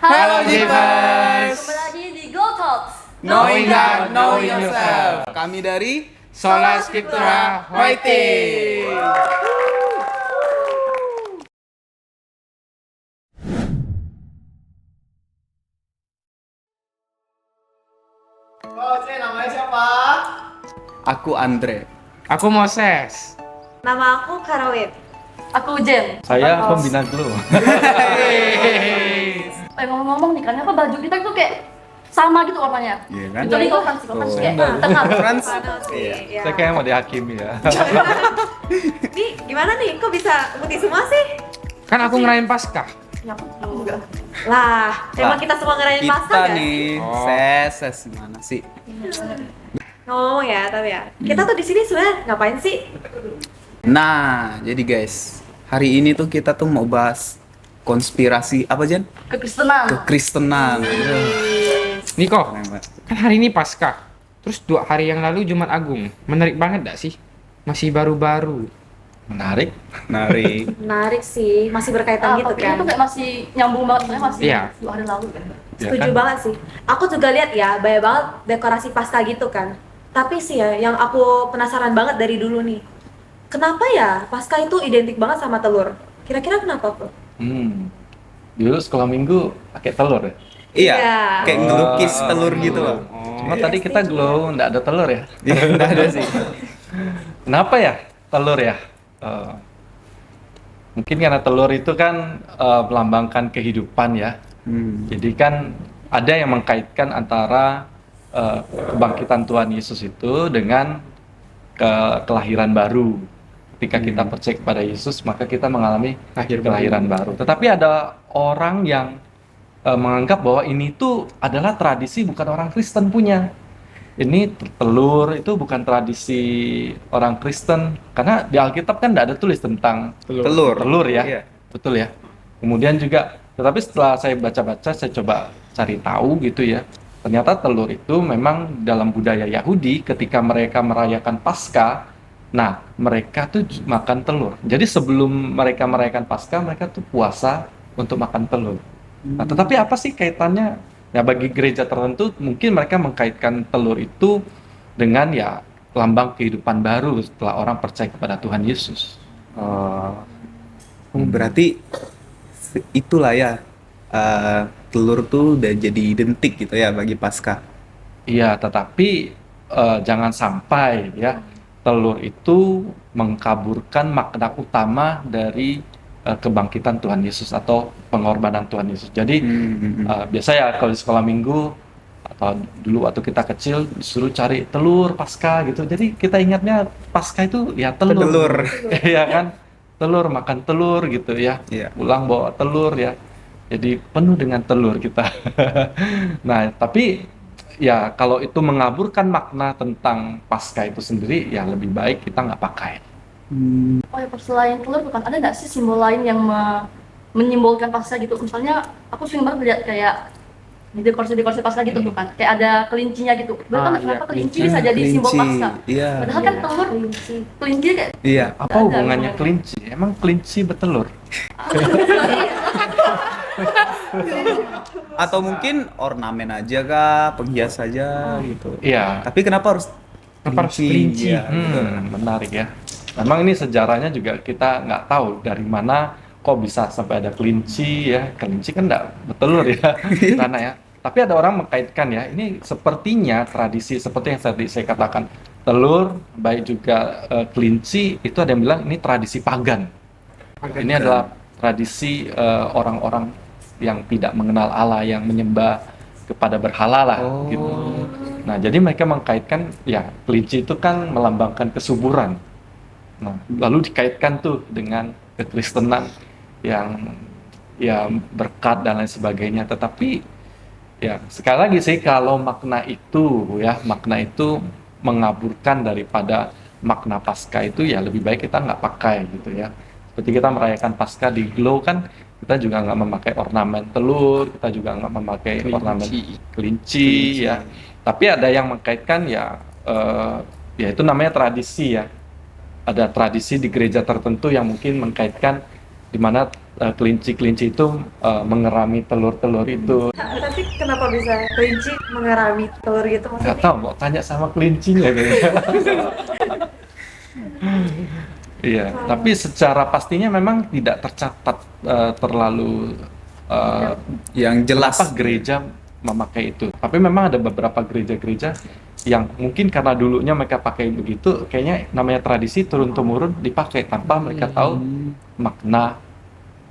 Halo Jivers. Kembali lagi di Go Talks. Knowing God, knowing yourself. Kami dari Sola Scriptura Writing. Oke, namanya siapa? Aku Andre. Aku Moses. Nama aku Karawit. Aku Jen. Saya pembina Glow. Ngomong-ngomong nih kan, apa baju kita tuh kayak sama gitu warnanya. Iya kan? Kecuali kau Frans kayak Oh. tengah. Frans. Iya. Saya kayak mau dihakimi ya. Nih, gimana nih? Kok bisa putih semua sih? Kan aku ngerayain Paskah. Ya, aku enggak. Lah, emang kita semua ngerayain Paskah Kita gak sih? nih, Oh. ses gimana sih? Ngomong ya, tapi ya. Kita tuh di sini sebenarnya ngapain sih? Nah, jadi guys, hari ini tuh kita tuh mau bahas konspirasi apa Jen? Kekristenan. Kekristenan. Niko, Keren banget. kan hari ini Paskah. Terus 2 hari yang lalu Jumat Agung. Menarik banget gak sih? Masih baru-baru. Menarik. Nari. Menarik sih, masih berkaitan gitu Tapi kan. itu kayak masih nyambung banget, soalnya masih Iya. 2 hari lalu kan. Ya Setuju kan? banget sih. Aku juga lihat ya, banyak banget dekorasi Paskah gitu kan. Tapi sih ya, yang aku penasaran banget dari dulu nih. Kenapa ya Paskah itu identik banget sama telur? Kira-kira kenapa tuh? Dulu sekolah minggu pakai telur ya. Iya, Iya. kayak ngelukis telur gitu loh. Cuma tadi kita glow nggak ada telur ya. Iya, enggak ada sih. Kenapa ya telur ya? Mungkin karena telur itu kan melambangkan kehidupan ya. Jadi kan ada yang mengkaitkan antara kebangkitan Tuhan Yesus itu dengan kelahiran baru. Ketika kita percaya kepada Yesus, maka kita mengalami kelahiran baru. Tetapi ada orang yang menganggap bahwa ini tuh adalah tradisi bukan orang Kristen punya. Ini telur itu bukan tradisi orang Kristen, karena di Alkitab kan tidak ada tulis tentang telur ya. Iya. Betul ya. Kemudian juga, tetapi setelah saya baca-baca, saya coba cari tahu gitu ya. Ternyata telur itu memang dalam budaya Yahudi ketika mereka merayakan Paskah, nah mereka tuh makan telur. Jadi sebelum mereka merayakan Paskah, mereka tuh puasa untuk makan telur. Nah, tetapi apa sih kaitannya? Ya bagi gereja tertentu mungkin mereka mengkaitkan telur itu dengan ya lambang kehidupan baru setelah orang percaya kepada Tuhan Yesus. Berarti itulah ya, telur tuh udah jadi identik gitu ya bagi Paskah. Iya, tetapi jangan sampai ya telur itu mengkaburkan makna utama dari kebangkitan Tuhan Yesus atau pengorbanan Tuhan Yesus. Jadi biasa ya kalau di sekolah minggu atau dulu waktu kita kecil disuruh cari telur Paskah gitu. Jadi kita ingatnya Paskah itu ya telur. Telur. Iya kan? Telur, makan telur gitu ya. Iya. Pulang bawa telur ya. Jadi penuh dengan telur kita. Nah, tapi ya kalau itu mengaburkan makna tentang Paskah itu sendiri, ya lebih baik kita nggak pakai. Oh ya, selain telur bukan ada nggak sih simbol lain yang menyimbolkan Paskah gitu? Misalnya aku sering banget lihat kayak di dekorasi Paskah gitu tuh kan, kayak ada kelincinya gitu. Berarti iya, kenapa kelinci bisa jadi simbol Paskah? Iya. Padahal kan telur, kelinci kayak Iya. Apa Ada hubungannya hubungannya. kelinci? Emang kelinci bertelur? Atau mungkin ornamen aja kah, penghias aja gitu. Iya. Tapi kenapa harus Kenapa harus kelinci? Iya, betul. Menarik ya. Memang ini sejarahnya juga kita nggak tahu dari mana kok bisa sampai ada kelinci ya. Kelinci kan nggak bertelur ya, karena ya. Tapi ada orang mengkaitkan ya, ini sepertinya tradisi seperti yang tadi saya katakan, telur, baik juga kelinci, itu ada yang bilang ini tradisi pagan. Ini adalah tradisi orang-orang yang tidak mengenal Allah, yang menyembah kepada berhala lah, gitu. Nah, jadi mereka mengkaitkan ya kelinci itu kan melambangkan kesuburan. Nah, lalu dikaitkan tuh dengan kekristenan yang ya berkat dan lain sebagainya. Tetapi ya sekali lagi sih kalau makna itu mengaburkan daripada makna Paskah itu ya lebih baik kita nggak pakai gitu ya. Seperti kita merayakan Paskah di Glow kan kita juga nggak memakai ornamen telur, kita juga nggak memakai ornamen kelinci ya. Tapi ada yang mengkaitkan ya itu namanya tradisi ya. Ada tradisi di gereja tertentu yang mungkin mengkaitkan di mana kelinci-kelinci itu mengerami telur-telur itu. Tapi kenapa bisa kelinci mengerami telur gitu Nggak maksudnya? tahu, mau tanya sama kelincinya kayaknya. Iya, tapi secara pastinya memang tidak tercatat terlalu Yang jelas. kenapa gereja memakai itu. Tapi memang ada beberapa gereja-gereja yang mungkin karena dulunya mereka pakai begitu, kayaknya namanya tradisi turun-temurun dipakai tanpa mereka tahu makna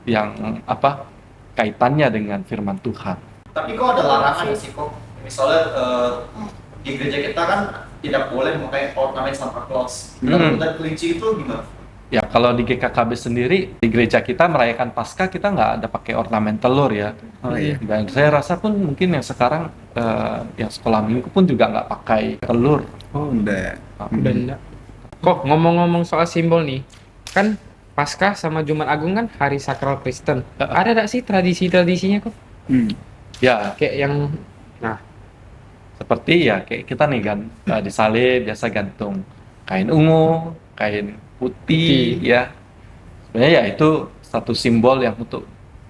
yang apa kaitannya dengan firman Tuhan. Tapi kok ada larangan ya sih kok? Misalnya di gereja kita kan tidak boleh memakai ornamen Santa Claus. Hmm. Dan kelinci itu gimana? Ya kalau di GKKB sendiri di gereja kita merayakan Paskah kita nggak ada pakai ornamen telur ya. Oh iya. Dan saya rasa pun mungkin yang sekarang yang sekolah minggu pun juga nggak pakai telur. Oh, udah. Udah enggak. Kok ngomong-ngomong soal simbol nih, kan Paskah sama Jumat Agung kan hari sakral Kristen. Ada nggak sih tradisi-tradisinya kok? Hmm. Ya Kayak yang, nah, seperti ya kayak kita nih kan disalib biasa gantung kain ungu, kain putih ya. Sebenarnya ya itu satu simbol yang untuk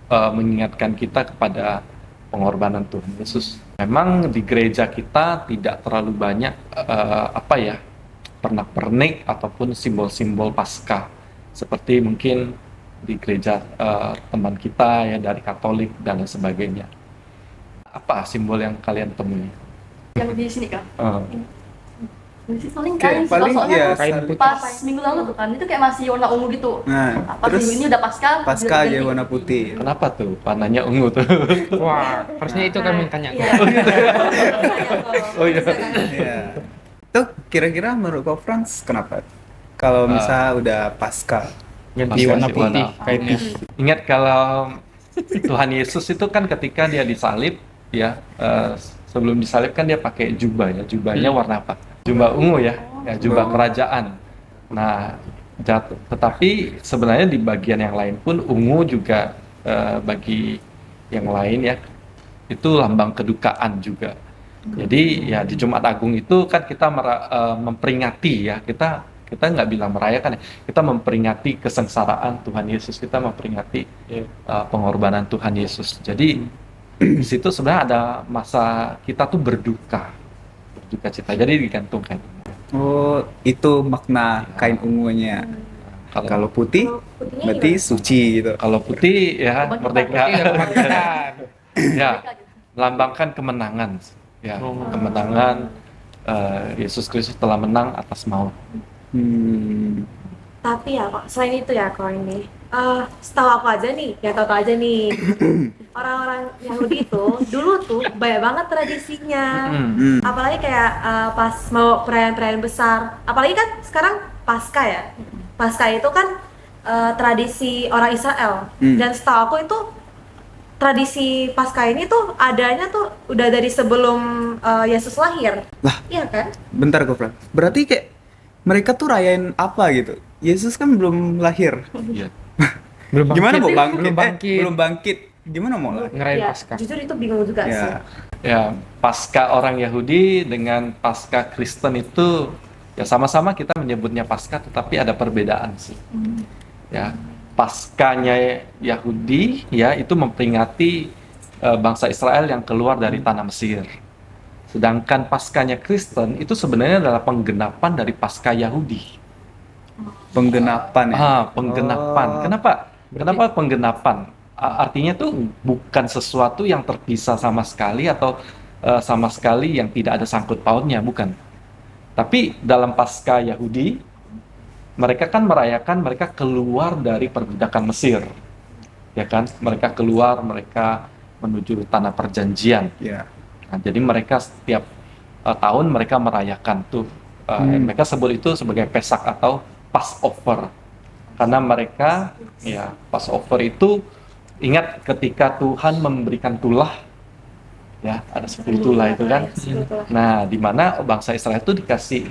mengingatkan kita kepada pengorbanan Tuhan Yesus. Memang di gereja kita tidak terlalu banyak apa ya pernak-pernik ataupun simbol-simbol Paskah seperti mungkin di gereja teman kita ya dari Katolik dan lain sebagainya. Apa simbol yang kalian temui? Yang di sini kan. Di sini paling Kayak kain sih, paling soalnya ya kain salib. putih. pas minggu lalu tuh kan itu kayak masih warna ungu gitu. Nah, Pas terus minggu ini udah pasca Paskah aja warna putih. Kenapa tuh warnanya ungu tuh? wah, harusnya itu kami tanya. Iya. Oh iya. Iya. Tuh kira-kira menurut kau Frans kenapa? Kalau misalnya udah Paskah. Ganti Paskah warna sih, putih warna- kainnya. Ingat kalau Tuhan Yesus itu kan ketika dia disalib ya sebelum disalib kan dia pakai jubah ya. Jubahnya warna apa? Jubah ungu ya. Ya jubah kerajaan. Nah, tetapi sebenarnya di bagian yang lain pun ungu juga bagi yang lain ya itu lambang kedukaan juga. Jadi ya di Jumat Agung itu kan kita memperingati ya kita nggak bilang merayakan ya, kita memperingati kesengsaraan Tuhan Yesus, kita memperingati pengorbanan Tuhan Yesus. Jadi di situ sebenarnya ada masa kita tuh berduka cita. Jadi digantungkan. Oh, itu makna kain ungunya. Kalau Kalau putih Kalau putihnya berarti gimana? suci gitu. kalau putih ya merdeka, Iya, kebangkitan. ya melambangkan kemenangan, ya Oh. kemenangan Yesus Kristus telah menang atas maut. Hmm. Tapi ya kok selain itu ya kok ini setahu aku aja nih, ya tahu aja nih orang-orang Yahudi itu dulu tuh banyak banget tradisinya. Hmm. Apalagi kayak pas mau perayaan-perayaan besar, apalagi kan sekarang Paskah ya. Paskah itu kan tradisi orang Israel. Dan setahu aku itu tradisi Paskah ini tuh adanya tuh udah dari sebelum Yesus lahir. Lah. Iya kan? Bentar kok, Frans. Berarti kayak mereka tuh rayain apa gitu? Yesus kan belum lahir. Iya. Belum Gimana mau bangkit. bangkit? Belum bangkit. Belum bangkit. Gimana mau lahir? Ngerayain Ya, Paskah. jujur itu bingung juga sih. Ya. Ya, Paskah orang Yahudi dengan Paskah Kristen itu ya sama-sama kita menyebutnya Paskah tetapi ada perbedaan sih. Ya, Paskahnya Yahudi ya itu memperingati bangsa Israel yang keluar dari tanah Mesir. Sedangkan Paskahnya Kristen itu sebenarnya adalah penggenapan dari Paskah Yahudi. Penggenapan ya. Penggenapan. Oh. Kenapa penggenapan? Artinya tuh bukan sesuatu yang terpisah sama sekali atau sama sekali yang tidak ada sangkut pautnya, bukan. Tapi dalam Paskah Yahudi, mereka kan merayakan mereka keluar dari perbudakan Mesir. Ya kan? Mereka keluar, mereka menuju tanah perjanjian. Ya. Nah, jadi mereka setiap tahun mereka merayakan tuh. Mereka sebut itu sebagai Pesak atau Passover. Karena mereka ya Passover itu ingat ketika Tuhan memberikan tulah ya ada 10 tulah itu kan. Nah, di mana bangsa Israel itu dikasih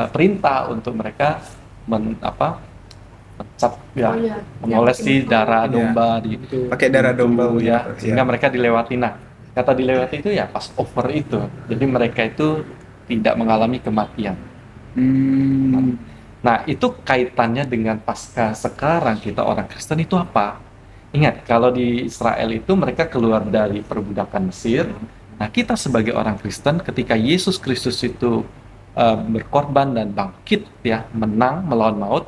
perintah untuk mereka mencap ya Oh, iya. mengolesi darah Iya. domba di Pakai darah domba itu, ya gitu. sehingga mereka dilewati. Nah, kata dilewati itu ya Passover itu. Jadi mereka itu tidak mengalami kematian. Hmm. Nah, itu kaitannya dengan Paskah sekarang kita orang Kristen itu apa? Ingat, kalau di Israel itu mereka keluar dari perbudakan Mesir. Nah, kita sebagai orang Kristen, ketika Yesus Kristus itu berkorban dan bangkit, ya, menang melawan maut,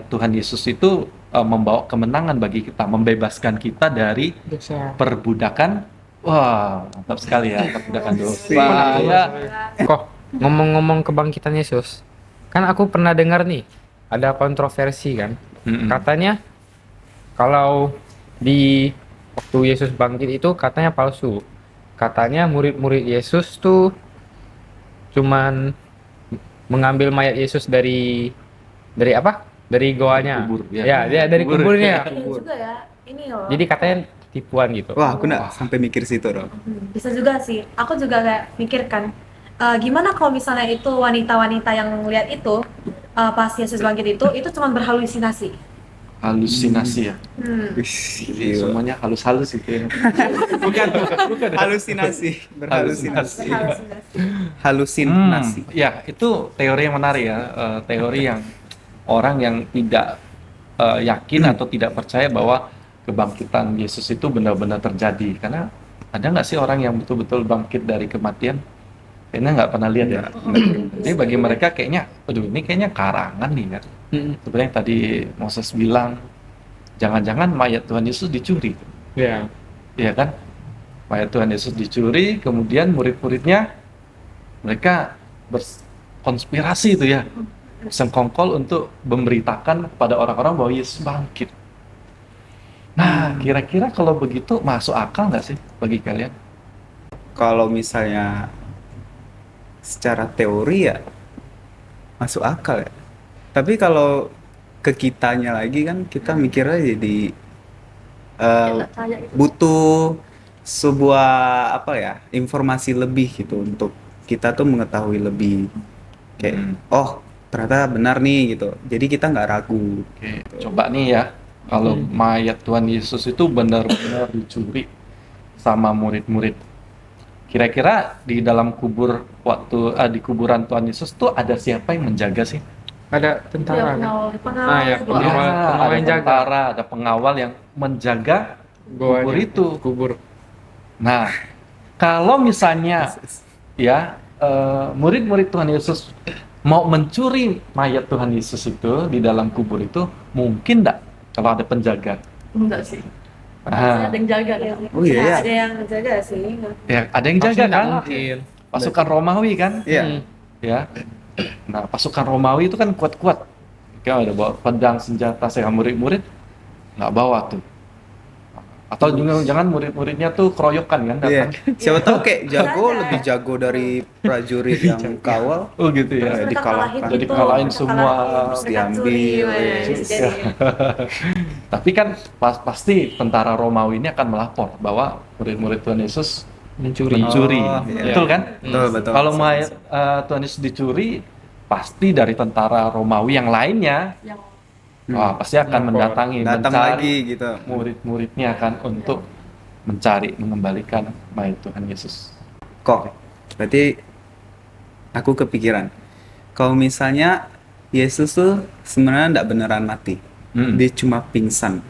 Tuhan Yesus itu membawa kemenangan bagi kita, membebaskan kita dari Dosa. perbudakan. Wah, mantap sekali ya, perbudakan dosa. Iya. Ya. Kok ngomong-ngomong kebangkitan Yesus, kan aku pernah dengar nih ada kontroversi kan, Mm-mm. katanya kalau di waktu Yesus bangkit itu katanya palsu, katanya murid-murid Yesus tuh cuman mengambil mayat Yesus dari apa? Dari goanya. Kubur, ya. Ya, dia dari Kubur. kuburnya. Iya juga ya, ini loh. Jadi katanya tipuan gitu. Wah, aku nggak sampai mikir situ dong. Bisa juga sih. Aku juga kayak mikirkan, gimana kalau misalnya itu wanita-wanita yang lihat itu pas Yesus bangkit itu cuma berhalusinasi. Halusinasi ya. Wih, Jadi gila. semuanya halus-halus itu ya. Bukan halusinasi, berhalusinasi. Berhalusinasi. Halusinasi. Ya, itu teori yang menarik ya. Teori yang orang yang tidak yakin atau tidak percaya bahwa kebangkitan Yesus itu benar-benar terjadi. Karena ada nggak sih orang yang betul-betul bangkit dari kematian? Kayaknya nggak pernah lihat ya. Jadi bagi mereka kayaknya, aduh ini kayaknya karangan nih ya. Sebenarnya yang tadi Moses bilang, jangan-jangan mayat Tuhan Yesus dicuri. Ya. Iya kan? Mayat Tuhan Yesus dicuri, kemudian murid-muridnya mereka berkonspirasi itu ya, sengkongkol untuk memberitakan kepada orang-orang bahwa Yesus bangkit. Nah, kira-kira kalau begitu masuk akal nggak sih bagi kalian? Kalau misalnya secara teori ya masuk akal ya. Tapi kalau ke kitanya lagi kan kita mikirnya jadi Kayak eh, nggak percaya gitu. butuh sebuah apa ya, informasi lebih gitu untuk kita tuh mengetahui lebih kayak oh ternyata benar nih gitu. Jadi kita nggak ragu. Oke, coba nih ya, kalau mayat Tuhan Yesus itu benar-benar dicuri sama murid-murid. Kira-kira di dalam kubur di kuburan Tuhan Yesus tuh ada siapa yang menjaga sih? Ada Dia tentara kan? pengawal Ah, ya, gua. pengawal. ada yang jaga. tentara, ada pengawal yang menjaga kubur Goanya. itu. Kubur. Nah, kalau misalnya ya murid-murid Tuhan Yesus mau mencuri mayat Tuhan Yesus itu di dalam kubur itu, mungkin enggak kalau ada penjaga? Enggak sih. Ah, Ada yang jaga Iya. kan. Oh iya ya. Ada yang menjaga sih. ya ada yang jaga Harusnya nggak kan? mungkin. Pasukan Romawi kan? Iya. Hmm. Ya. Nah, pasukan Romawi itu kan kuat-kuat. Kayak ada bawa pedang, senjata, saya murid-murid nggak bawa tuh. Atau jangan murid-muridnya tuh keroyokan kan Iya. datang. Siapa tahu kayak jago Bisa. lebih jago dari prajurit yang kawal. Oh gitu ya. Terus dikalahkan. Jadi kalahin semua. Terus diambil, ya. Tapi kan pasti tentara Romawi ini akan melapor bahwa murid-murid Tuhan Yesus Mencuri. mencuri. Oh, iya. Betul kan? Betul, betul. Kalau mayat Tuhan Yesus dicuri, pasti dari tentara Romawi yang lainnya, Yang wah pasti akan Melapor. mendatangi, Datang mencari lagi gitu. murid-muridnya kan untuk mencari, mengembalikan mayat Tuhan Yesus. Kok berarti aku kepikiran kalau misalnya Yesus tuh sebenarnya nggak beneran mati, dia cuma pingsan.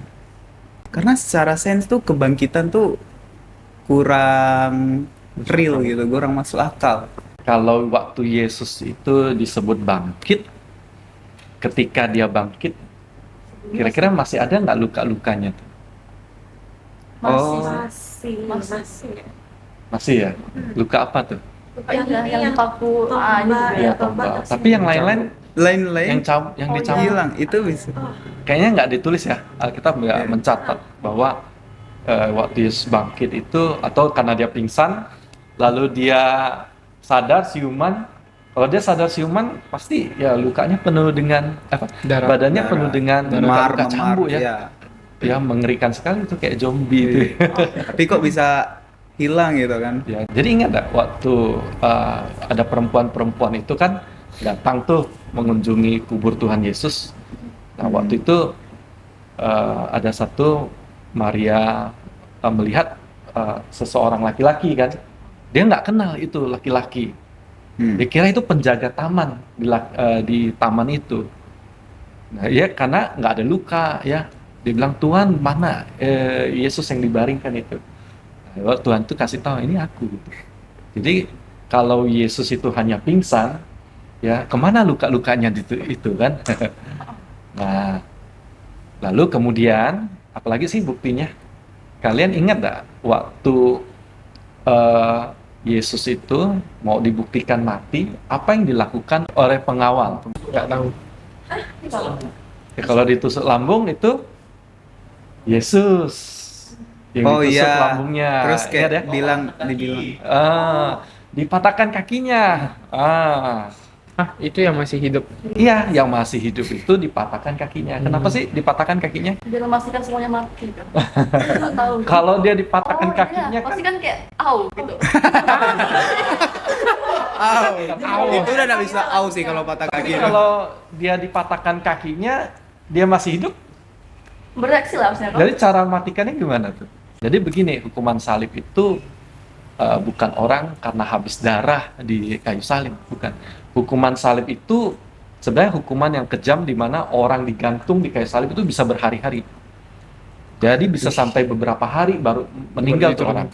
Karena secara sains tuh kebangkitan tuh kurang real gitu, kurang masuk akal. Kalau waktu Yesus itu disebut bangkit, ketika dia bangkit, kira-kira masih ada nggak luka-lukanya tuh? masih Oh. Masih. Masih ya? Luka apa tuh? yang yang paku tombak, ini ya, Iya, tombak. tombak. Tapi yang lain-lain Lain-lain yang Oh, dicabut, hilang itu bisa. kayaknya nggak ditulis ya. Alkitab nggak Iya. mencatat bahwa waktu Yesus bangkit itu, atau karena dia pingsan, lalu dia sadar siuman. Kalau dia sadar siuman, pasti ya lukanya penuh dengan Darah. badannya penuh dengan luka-luka cambuk ya. Iya. Ya mengerikan sekali itu, kayak zombie itu. Tapi kok bisa hilang gitu kan? Ya, jadi ingat nggak waktu ada perempuan-perempuan itu kan datang tuh mengunjungi kubur Tuhan Yesus. Nah, waktu itu ada satu Maria melihat seseorang laki-laki kan. Dia nggak kenal itu laki-laki. Dia kira itu penjaga taman di taman itu. Nah, ya karena nggak ada luka ya. Dia bilang, Tuhan mana Yesus yang dibaringkan itu? Nah, Tuhan tuh kasih tahu, ini aku gitu. Jadi kalau Yesus itu hanya pingsan, ya kemana luka-lukanya itu kan? Nah, lalu kemudian apalagi sih buktinya? Kalian ingat nggak waktu Yesus itu mau dibuktikan mati, apa yang dilakukan oleh pengawal? Nggak tahu. Ya, kalau ditusuk lambung itu Yesus yang Oh ditusuk iya. lambungnya. Terus kayak Ingat ya? dibilang. Dipatahkan kakinya. Ah, itu yang masih hidup. Iya, yang masih hidup itu dipatahkan kakinya. Kenapa sih dipatahkan kakinya? Biar memastikan semuanya mati kan. Nggak tahu. Kalau dia dipatahkan Oh, kakinya iya. kan Pasti kan kayak au gitu. Itu udah nggak bisa sih kalau patah tapi kaki. kalau dia dipatahkan kakinya, dia masih hidup. Bereaksi lah harusnya. Jadi cara matikannya gimana tuh? Jadi begini, hukuman salib itu bukan orang karena habis darah di kayu salib, bukan. Hukuman salib itu sebenarnya hukuman yang kejam di mana orang digantung di kayu salib itu bisa berhari-hari. Jadi bisa sampai beberapa hari baru meninggal tuh orang.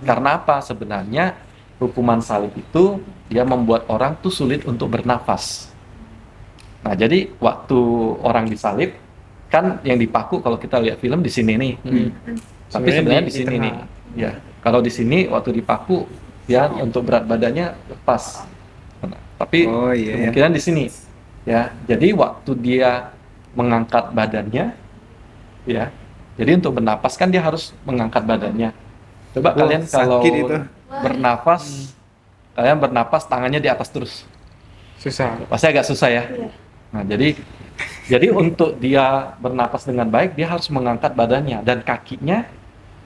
Karena apa? Sebenarnya hukuman salib itu dia membuat orang tuh sulit untuk bernafas. Nah, jadi waktu orang disalib kan yang dipaku kalau kita lihat film di sini nih. Tapi sebenarnya di sini nih. Ya, kalau di sini waktu dipaku ya untuk berat badannya lepas. Nah, tapi Oh, iya. kemungkinan di sini. Ya, jadi waktu dia mengangkat badannya ya. Jadi untuk bernapas kan dia harus mengangkat badannya. Coba Wah, kalian kalau sakit itu. bernapas, kalian bernapas tangannya di atas terus. Susah. Pasti agak susah ya. Iya. Nah, jadi untuk dia bernapas dengan baik, dia harus mengangkat badannya dan kakinya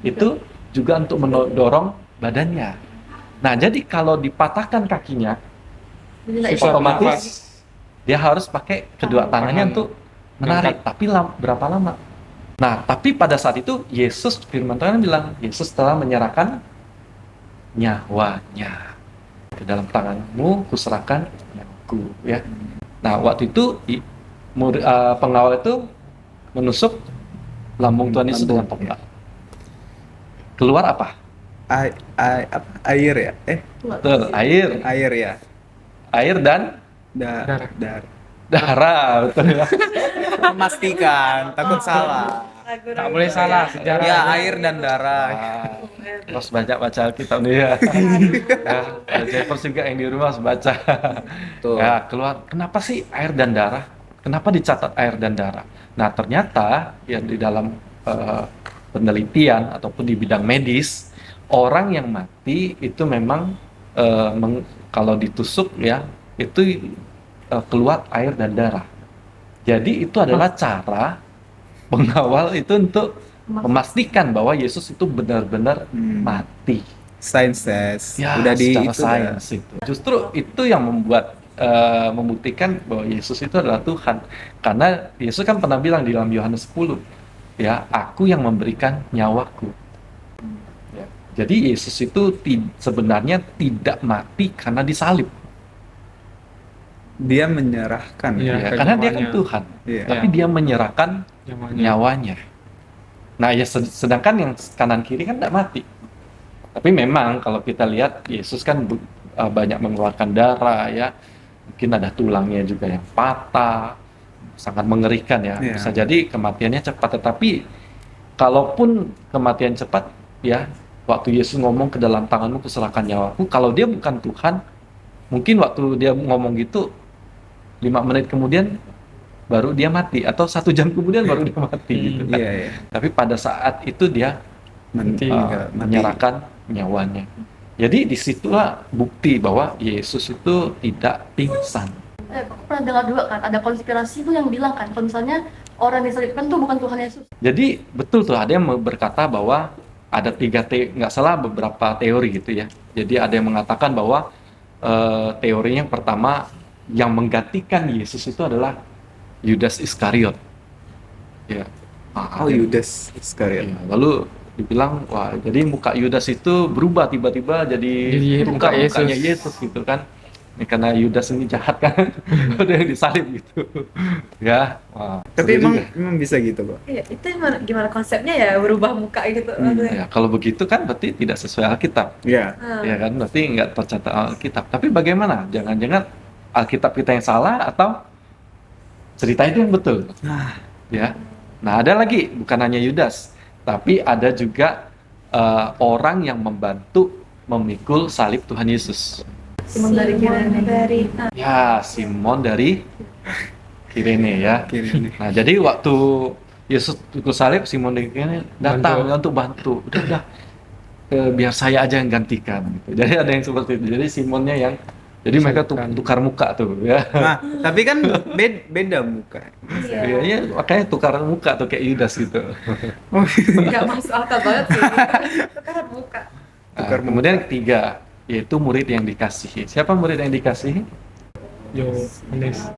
itu juga untuk mendorong badannya. Nah, jadi kalau dipatahkan kakinya, Jadi nggak Susah otomatis nafas. dia harus pakai kedua tangannya Tangan. untuk menarik. Tapi berapa lama? Nah, tapi pada saat itu Yesus, firman Tuhan bilang, Yesus telah menyerahkan nyawanya. Ke dalam tanganmu kuserahkan nyawaku, ya. Nah, waktu itu pengawal itu menusuk lambung Tuhan Yesus dengan tombak. Keluar apa? Air ya? Betul, air. Air ya. Air dan Darah. darah, betul ya. Memastikan, takut salah. Tak boleh salah sejarah. Ya, air dan darah. Harus baca Alkitab nih ya. Ya, Jeffers juga yang di rumah harus baca. Tuh. Ya, keluar. Kenapa sih air dan darah? Kenapa dicatat air dan darah? Nah, ternyata ya di dalam penelitian ataupun di bidang medis, orang yang mati itu memang kalau ditusuk ya, itu keluar air dan darah. Jadi itu adalah cara pengawal itu untuk memastikan bahwa Yesus itu benar-benar mati. Sains Ya, udah di secara itu sains itu. Justru itu yang membuat membuktikan bahwa Yesus itu adalah Tuhan. Karena Yesus kan pernah bilang di dalam Yohanes 10, ya, aku yang memberikan nyawaku. Ya. Jadi Yesus itu sebenarnya tidak mati karena disalib. dia menyerahkan. Iya. Ya, karena dia kan nyawanya. Tuhan. Iya. Tapi dia menyerahkan nyawanya. Nah, ya sedangkan yang kanan kiri kan tidak mati. Tapi memang kalau kita lihat Yesus kan banyak mengeluarkan darah ya. Mungkin ada tulangnya juga yang patah. Sangat mengerikan ya. Iya. Bisa jadi kematiannya cepat, tetapi kalaupun kematian cepat ya, waktu Yesus ngomong ke dalam tanganmu kuserahkan nyawaku, kalau dia bukan Tuhan, mungkin waktu dia ngomong gitu 5 menit kemudian baru dia mati, atau 1 jam kemudian baru dia mati gitu kan. Iya, iya. Tapi pada saat itu dia Mati. menyerahkan nyawanya. Jadi disitulah bukti bahwa Yesus itu tidak pingsan. Aku pernah dengar juga kan, ada konspirasi tuh yang bilang kan, kalau misalnya orang yang disalibkan tuh bukan Tuhan Yesus. Jadi betul tuh, ada yang berkata bahwa ada 3 nggak salah beberapa teori gitu ya. Jadi ada yang mengatakan bahwa teorinya yang pertama, yang menggantikan Yesus itu adalah Yudas Iskariot. Ya. Oh, Yudas Iskariot. Ya, lalu dibilang, wah, jadi muka Yudas itu berubah tiba-tiba jadi Jadi muka mukanya Yesus. Yesus gitu kan. Ini karena Yudas ini jahat kan, udah yang disalib gitu. Ya, wah, Tapi seru juga. emang bisa gitu kok. Iya, itu gimana konsepnya ya berubah muka gitu. Ya, kalau begitu kan berarti tidak sesuai Alkitab. Iya. Ya kan, berarti nggak tercatat Alkitab. Tapi bagaimana? Jangan-jangan Alkitab kita yang salah atau cerita itu yang betul? Ya. Nah, ada lagi, bukan hanya Yudas, tapi ada juga orang yang membantu memikul salib Tuhan Yesus. Simon dari Kirene. Ya, Simon dari Kirene ya. Kirene. Nah, jadi waktu Yesus pikul salib, Simon dari Kirene datang untuk bantu. Udah, biar saya aja yang gantikan. Gitu. Jadi ada yang seperti itu. Jadi Simonnya yang, jadi mereka tukar muka tuh ya. Nah, tapi kan beda muka. Iya, iya, makanya tukar muka tuh kayak Yudas gitu. Nggak masuk akal banget sih. Tukaran muka. Nah, kemudian ketiga, yaitu murid yang dikasihi. Siapa murid yang dikasihi? Yohanes.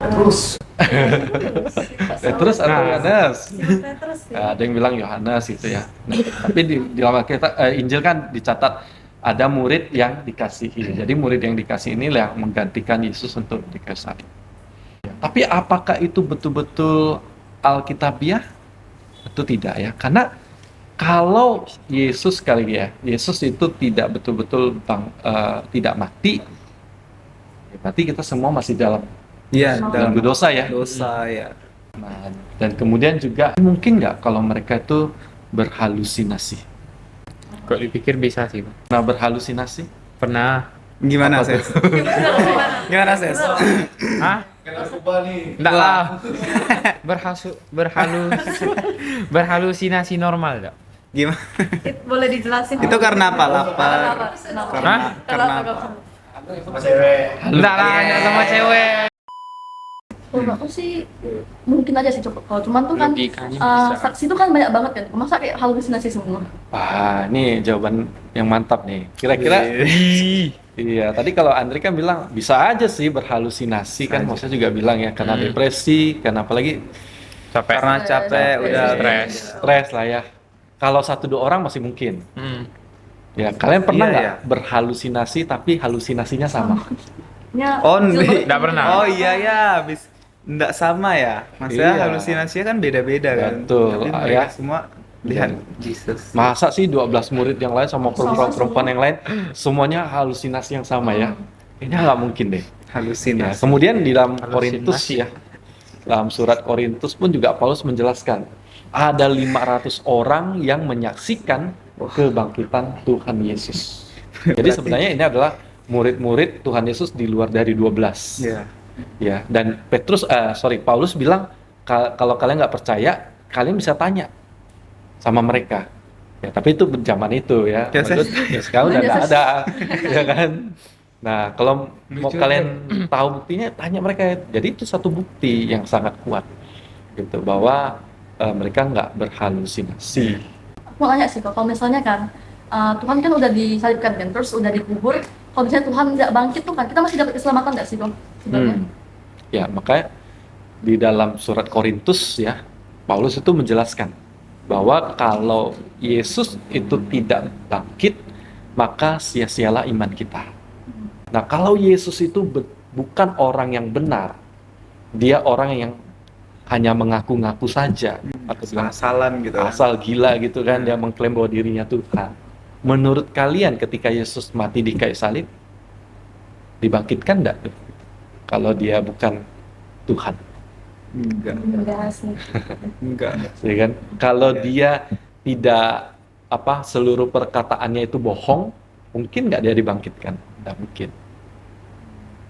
Petrus atau Nah. Yohanes? Terus sih. Ada yang bilang Yohanes gitu ya. Nah, tapi di dalam Injil kan dicatat ada murid yang dikasihi. Jadi murid yang dikasihi ini yang menggantikan Yesus untuk di kayu salib. Tapi apakah itu betul-betul Alkitabiah? Itu tidak ya. Karena kalau Yesus kali ya, Yesus itu tidak betul-betul tidak mati, ya berarti kita semua masih dalam Iya, dalam dalam dosa ya. dosa ya. Nah, dan kemudian juga mungkin nggak kalau mereka itu berhalusinasi. Kok dipikir bisa sih, Bang. Nah, berhalusinasi? Pernah. Gimana, Ses? Gimana, Ses? Hah? Enggak lah. Berhalusinasi normal enggak? Gimana? Boleh dijelasin? Itu karena apa? Lapar. Kenapa? Karena Kenapa? apa? Enggak lah, enggak sama cewek. Kalau aku sih mungkin aja sih coba. Kalau cuman tuh kan Logikanya bisa. saksi itu kan banyak banget kan. Masa kayak halusinasi semua? Wah, ini jawaban yang mantap nih. Kira-kira, iya. Tadi kalau Andri kan bilang bisa aja sih berhalusinasi kan. Maksudnya juga bilang ya karena depresi, karena apalagi Capek. Karena capek, udah stres lah ya. Kalau 1-2 orang masih mungkin. Ya, kalian pernah Iya, nggak iya. berhalusinasi tapi halusinasinya sama? Oh, Nggak pernah. Oh iya ya, habis nggak sama ya. Maksudnya Iya. halusinasinya kan beda-beda kan. Betul, Tapi ya. mereka semua lihat Jesus. Masa sih 12 murid yang lain sama perempuan-perempuan yang lain semuanya halusinasi yang sama ya? Kayaknya nggak mungkin deh. Ya, Halusinasi. kemudian di dalam Halusinasi. Korintus ya, dalam surat Korintus pun juga Paulus menjelaskan ada 500 orang yang menyaksikan kebangkitan Tuhan Yesus. Jadi sebenarnya ini adalah murid-murid Tuhan Yesus di luar dari 12. Iya. Ya, dan Paulus bilang kalau kalian nggak percaya, kalian bisa tanya sama mereka. Ya, tapi itu zaman itu ya. Ya, Ya, sekarang udah nggak ada, ya kan. Nah, kalau mau Lucu kalian tahu buktinya, tanya mereka. Jadi itu satu bukti yang sangat kuat, gitu, bahwa mereka nggak berhalusinasi. Aku mau nanya sih kalau misalnya kan Tuhan kan udah disalibkan kan, terus udah dikubur. Kalau misalnya Tuhan nggak bangkit tuh kan, kita masih dapat keselamatan nggak sih, Bang? Sebenarnya. Ya, makanya di dalam surat Korintus ya, Paulus itu menjelaskan bahwa kalau Yesus itu tidak bangkit, maka sia-sialah iman kita. Nah, kalau Yesus itu bukan orang yang benar, dia orang yang hanya mengaku-ngaku saja, atau bilang Asal-asalan gitu. kan. asal gila gitu kan, dia mengklaim bahwa dirinya Tuhan. Menurut kalian ketika Yesus mati di kayu salib, dibangkitkan enggak tuh? Kalau dia bukan Tuhan, Enggak. Enggak sih. Enggak. ya kan? Kalau dia tidak seluruh perkataannya itu bohong, mungkin nggak dia dibangkitkan? Nggak mungkin.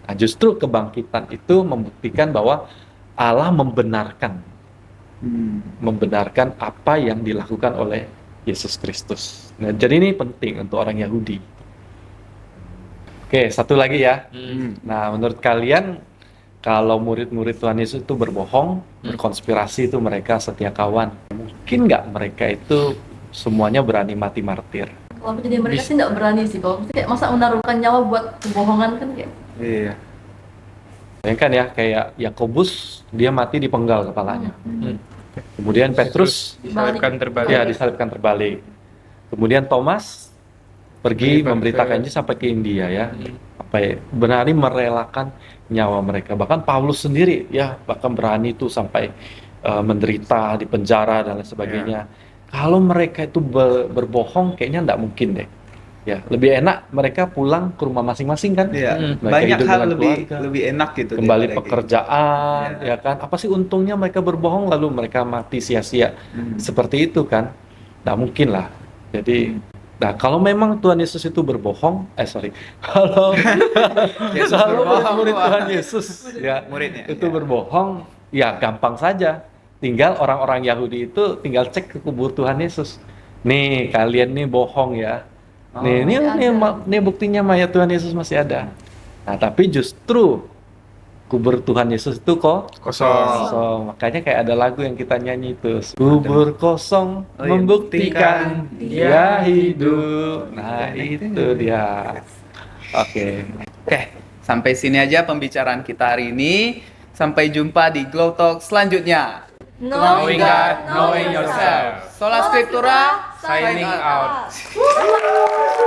Nah, justru kebangkitan itu membuktikan bahwa Allah membenarkan apa yang dilakukan oleh Yesus Kristus. Nah, jadi ini penting untuk orang Yahudi. Oke, satu lagi ya. Nah, menurut kalian kalau murid-murid Tuhan Yesus itu berbohong, berkonspirasi itu mereka setia kawan, mungkin nggak mereka itu semuanya berani mati martir? Kalau aku jadi mereka sih nggak berani sih. Kalau kayak masa menaruhkan nyawa buat kebohongan kan kayak. Iya. Bayangkan ya, kayak Yakobus, dia mati dipenggal kepalanya. Kemudian Petrus, Disalibkan terbalik. ya disalibkan terbalik. Kemudian Thomas pergi Pergi memberitakan ke- Injil sampai ke India ya. sampai berani merelakan nyawa mereka. Bahkan Paulus sendiri ya bahkan berani tuh sampai menderita di penjara dan lain sebagainya. Kalau mereka itu berbohong kayaknya nggak mungkin deh. Ya, lebih enak mereka pulang ke rumah masing-masing kan. Iya. Mereka Banyak hidup hal dengan lebih keluarga. enak gitu Kembali daripada kayak pekerjaan, Iya. ya kan? Apa sih untungnya mereka berbohong lalu mereka mati sia-sia seperti itu kan? Nggak mungkin lah. Jadi, nah kalau memang Tuhan Yesus itu berbohong, kalau Yesus kalau berbohong, murid wah. Tuhan Yesus ya Muridnya, itu ya. berbohong, ya gampang saja. Tinggal orang-orang Yahudi itu tinggal cek ke kubur Tuhan Yesus. Nih kalian nih bohong ya. Nih, ini buktinya mayat Tuhan Yesus masih ada. Nah, tapi justru kubur Tuhan Yesus itu kok kosong. Makanya kayak ada lagu yang kita nyanyi itu. Kubur kosong Oh, iya, membuktikan buktikan dia hidup. Nah, itu dia. Oke. Oke, sampai sini aja pembicaraan kita hari ini. Sampai jumpa di Glow Talk selanjutnya. Knowing God, knowing yourself. Sola Scriptura, Signing out. Woo!